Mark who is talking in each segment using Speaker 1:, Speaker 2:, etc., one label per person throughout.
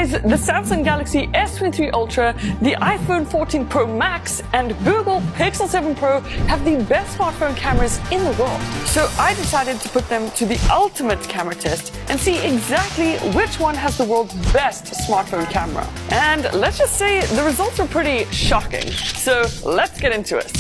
Speaker 1: guys, the Samsung Galaxy S23 Ultra, the iPhone 14 Pro Max, and Google Pixel 7 Pro have the best smartphone cameras in the world. So I decided to put them to the ultimate camera test and see exactly which one has the world's best smartphone camera. And let's just say the results are pretty shocking. So let's get into it.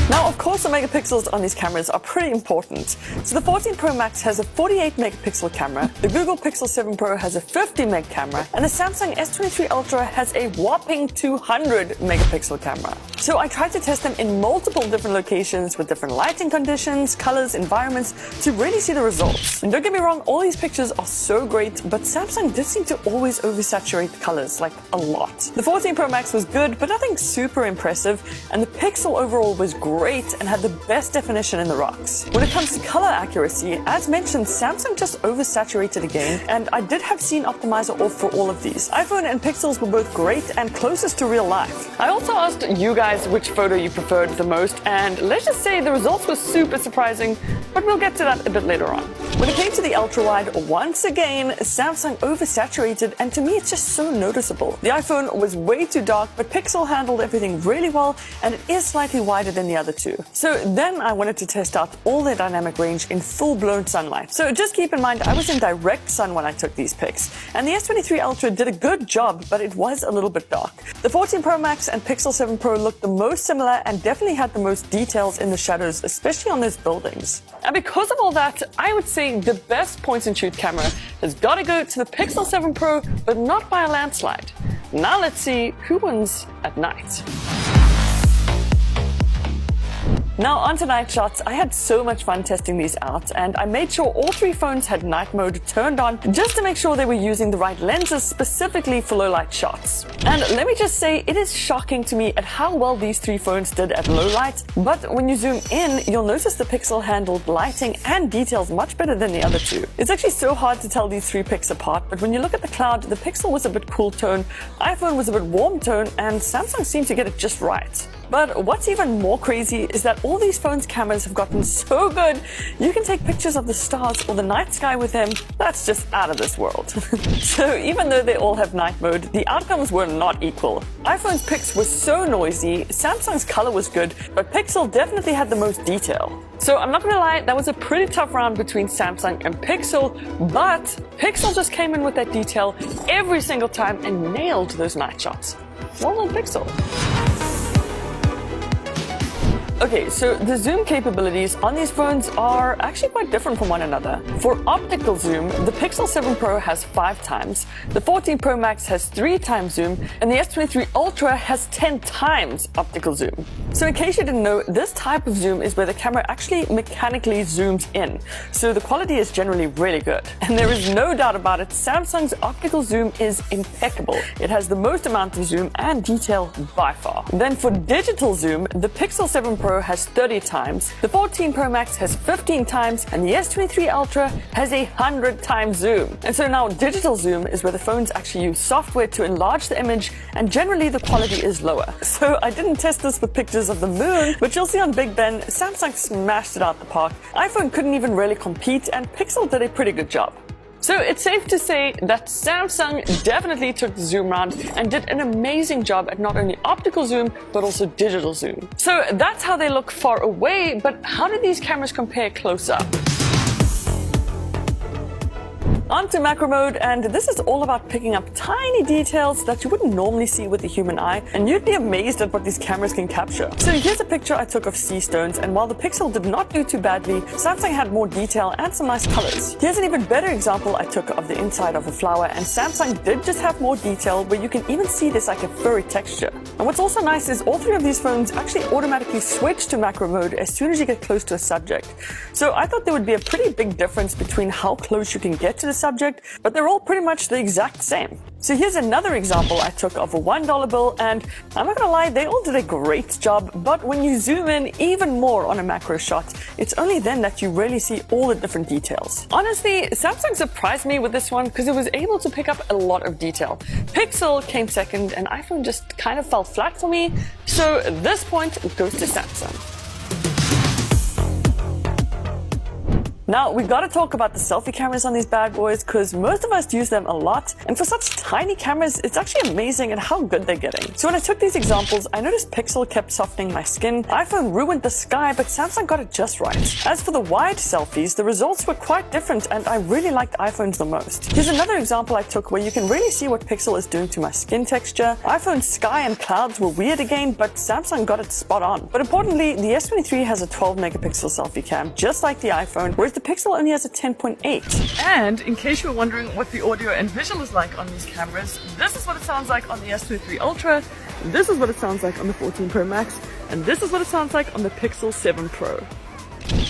Speaker 1: Now, of course, the megapixels on these cameras are pretty important. So the 14 Pro Max has a 48 megapixel camera, the Google Pixel 7 Pro has a 50 meg camera, and the Samsung S23 Ultra has a whopping 200 megapixel camera. So I tried to test them in multiple different locations with different lighting conditions, colors, environments to really see the results. And don't get me wrong, all these pictures are so great, but Samsung did seem to always oversaturate the colors, like a lot. The 14 Pro Max was good, but nothing super impressive, and the Pixel overall was great and had the best definition in the rocks. When it comes to color accuracy, as mentioned, Samsung just oversaturated again, and I did have Scene Optimizer off for all of these. iPhone and Pixels were both great and closest to real life. I also asked you guys which photo you preferred the most, and let's just say the results were super surprising, but we'll get to that a bit later on. When it came to the ultra-wide, once again, Samsung oversaturated, and to me it's just so noticeable. The iPhone was way too dark, but Pixel handled everything really well, and it is slightly wider than the other two. So then I wanted to test out all their dynamic range in full-blown sunlight. So just keep in mind, I was in direct sun when I took these pics, and the S23 Ultra did a good job, but it was a little bit dark. The 14 Pro Max and Pixel 7 Pro looked the most similar and definitely had the most details in the shadows, especially on those buildings. And because of all that, I would say the best point-and-shoot camera has got to go to the Pixel 7 Pro, but not by a landslide. Now let's see who wins at night. Now onto night shots. I had so much fun testing these out, and I made sure all three phones had night mode turned on just to make sure they were using the right lenses specifically for low light shots. And let me just say, it is shocking to me at how well these three phones did at low light, but when you zoom in, you'll notice the Pixel handled lighting and details much better than the other two. It's actually so hard to tell these three pics apart, but when you look at the cloud, the Pixel was a bit cool tone, iPhone was a bit warm tone, and Samsung seemed to get it just right. But what's even more crazy is that all these phones' cameras have gotten so good, you can take pictures of the stars or the night sky with them. That's just out of this world. So even though they all have night mode, the outcomes were not equal. iPhone's pics were so noisy, Samsung's color was good, but Pixel definitely had the most detail. So I'm not gonna lie, that was a pretty tough round between Samsung and Pixel, but Pixel just came in with that detail every single time and nailed those night shots. Well done, Pixel. Okay, so the zoom capabilities on these phones are actually quite different from one another. For optical zoom, the Pixel 7 Pro has 5 times, the 14 Pro Max has 3 times zoom, and the S23 Ultra has 10 times optical zoom. So in case you didn't know, this type of zoom is where the camera actually mechanically zooms in. So the quality is generally really good. And there is no doubt about it, Samsung's optical zoom is impeccable. It has the most amount of zoom and detail by far. Then for digital zoom, the Pixel 7 Pro has 30 times, the 14 Pro Max has 15 times, and the S23 Ultra has 100 times zoom. And so now digital zoom is where the phones actually use software to enlarge the image, and generally the quality is lower. So I didn't test this with pictures of the moon, but you'll see on Big Ben, Samsung smashed it out the park. iPhone couldn't even really compete, and Pixel did a pretty good job. So it's safe to say that Samsung definitely took the zoom round and did an amazing job at not only optical zoom, but also digital zoom. So that's how they look far away, but how do these cameras compare close up? On to macro mode, and this is all about picking up tiny details that you wouldn't normally see with the human eye, and you'd be amazed at what these cameras can capture. So here's a picture I took of sea stones, and while the Pixel did not do too badly, Samsung had more detail and some nice colors. Here's an even better example I took of the inside of a flower, and Samsung did just have more detail, where you can even see this like a furry texture. And what's also nice is all three of these phones actually automatically switch to macro mode as soon as you get close to a subject. So I thought there would be a pretty big difference between how close you can get to the subject, but they're all pretty much the exact same. So here's another example I took of a $1 bill, and I'm not gonna lie, they all did a great job, but when you zoom in even more on a macro shot, it's only then that you really see all the different details. Honestly, Samsung surprised me with this one because it was able to pick up a lot of detail. Pixel came second, and iPhone just kind of fell flat for me, so this point goes to Samsung. Now, we gotta talk about the selfie cameras on these bad boys because most of us use them a lot, and for such tiny cameras, it's actually amazing at how good they're getting. So when I took these examples, I noticed Pixel kept softening my skin, iPhone ruined the sky, but Samsung got it just right. As for the wide selfies, the results were quite different, and I really liked iPhone's the most. Here's another example I took where you can really see what Pixel is doing to my skin texture. iPhone's sky and clouds were weird again, but Samsung got it spot on. But importantly, the S23 has a 12 megapixel selfie cam, just like the iPhone, whereas the Pixel only has a 10.8. And in case you're wondering what the audio and visual is like on these cameras, this is what it sounds like on the S23 Ultra, this is what it sounds like on the 14 Pro Max, and this is what it sounds like on the Pixel 7 Pro.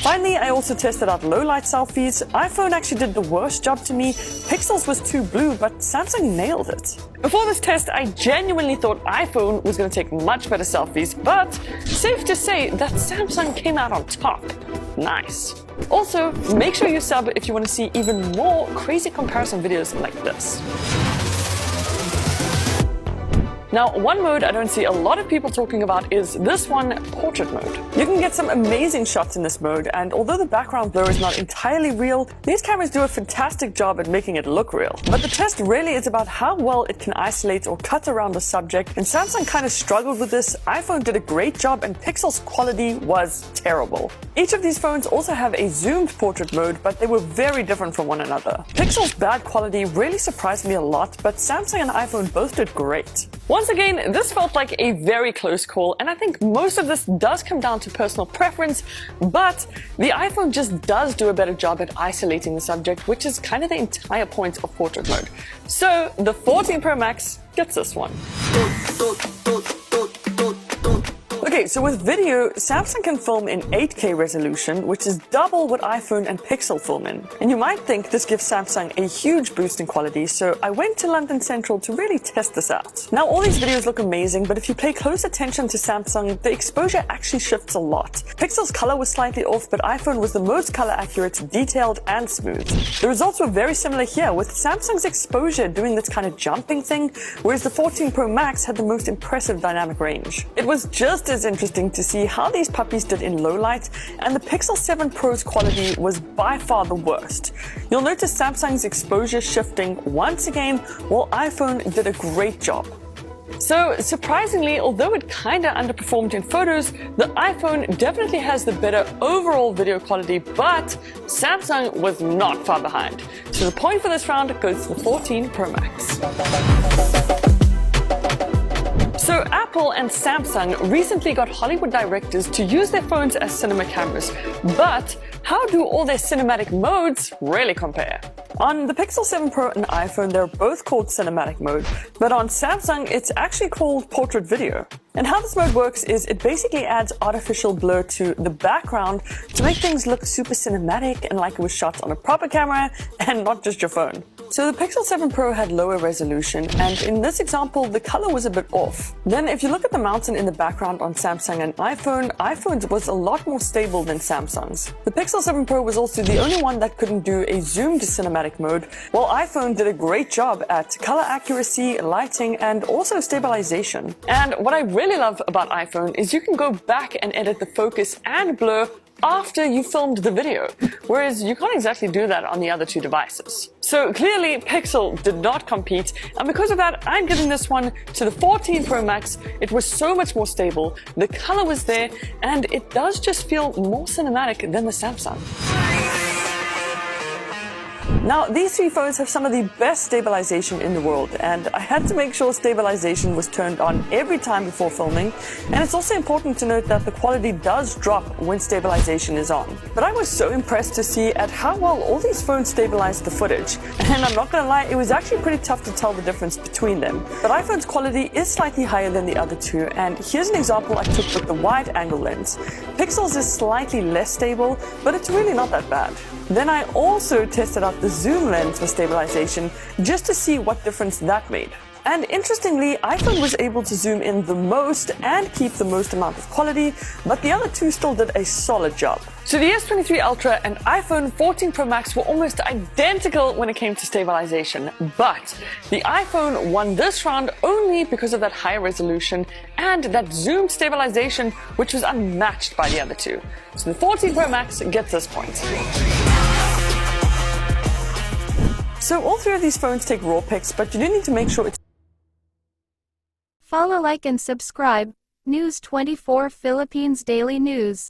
Speaker 1: Finally, I also tested out low light selfies. iPhone actually did the worst job to me. Pixel's was too blue, but Samsung nailed it. Before this test, I genuinely thought iPhone was going to take much better selfies, but safe to say that Samsung came out on top. Nice. Also, make sure you sub if you want to see even more crazy comparison videos like this. Now, one mode I don't see a lot of people talking about is this one, portrait mode. You can get some amazing shots in this mode, and although the background blur is not entirely real, these cameras do a fantastic job at making it look real. But the test really is about how well it can isolate or cut around the subject, and Samsung kind of struggled with this. iPhone did a great job, and Pixel's quality was terrible. Each of these phones also have a zoomed portrait mode, but they were very different from one another. Pixel's bad quality really surprised me a lot, but Samsung and iPhone both did great. Once again, this felt like a very close call, and I think most of this does come down to personal preference, but the iPhone just does do a better job at isolating the subject, which is kind of the entire point of portrait mode. So the 14 Pro Max gets this one. Okay, so with video, Samsung can film in 8K resolution, which is double what iPhone and Pixel film in. And you might think this gives Samsung a huge boost in quality, so I went to London Central to really test this out. Now, all these videos look amazing, but if you pay close attention to Samsung, the exposure actually shifts a lot. Pixel's color was slightly off, but iPhone was the most color accurate, detailed, and smooth. The results were very similar here, with Samsung's exposure doing this kind of jumping thing, whereas the 14 Pro Max had the most impressive dynamic range. It was just as interesting to see how these puppies did in low light, and the Pixel 7 Pro's quality was by far the worst. You'll notice Samsung's exposure shifting once again, while iPhone did a great job. So surprisingly, although it kinda underperformed in photos, the iPhone definitely has the better overall video quality, but Samsung was not far behind. So the point for this round goes to the 14 Pro Max. So Apple and Samsung recently got Hollywood directors to use their phones as cinema cameras, but how do all their cinematic modes really compare? On the Pixel 7 Pro and iPhone, they're both called cinematic mode, but on Samsung, it's actually called portrait video. And how this mode works is it basically adds artificial blur to the background to make things look super cinematic and like it was shot on a proper camera and not just your phone. So the Pixel 7 Pro had lower resolution, and in this example, the color was a bit off. Then if you look at the mountain in the background on Samsung and iPhone's was a lot more stable than Samsung's. The Pixel 7 Pro was also the only one that couldn't do a zoomed cinematic mode, while iPhone did a great job at color accuracy, lighting, and also stabilization. And what I really love about iPhone is you can go back and edit the focus and blur after you filmed the video, whereas you can't exactly do that on the other two devices. So clearly Pixel did not compete, and because of that, I'm giving this one to the 14 Pro Max. It was so much more stable, the color was there, and it does just feel more cinematic than the Samsung. Now, these three phones have some of the best stabilization in the world, and I had to make sure stabilization was turned on every time before filming, and it's also important to note that the quality does drop when stabilization is on. But I was so impressed to see at how well all these phones stabilized the footage, and I'm not gonna lie, it was actually pretty tough to tell the difference between them. But iPhone's quality is slightly higher than the other two, and here's an example I took with the wide-angle lens. Pixel's is slightly less stable, but it's really not that bad. Then I also tested out the zoom lens for stabilization just to see what difference that made. And interestingly, iPhone was able to zoom in the most and keep the most amount of quality, but the other two still did a solid job. So the S23 Ultra and iPhone 14 Pro Max were almost identical when it came to stabilization, but the iPhone won this round only because of that higher resolution and that zoomed stabilization, which was unmatched by the other two. So the 14 Pro Max gets this point. So all three of these phones take raw pics, but you do need to make sure it's
Speaker 2: Follow, like, and subscribe. News 24 Philippines Daily News.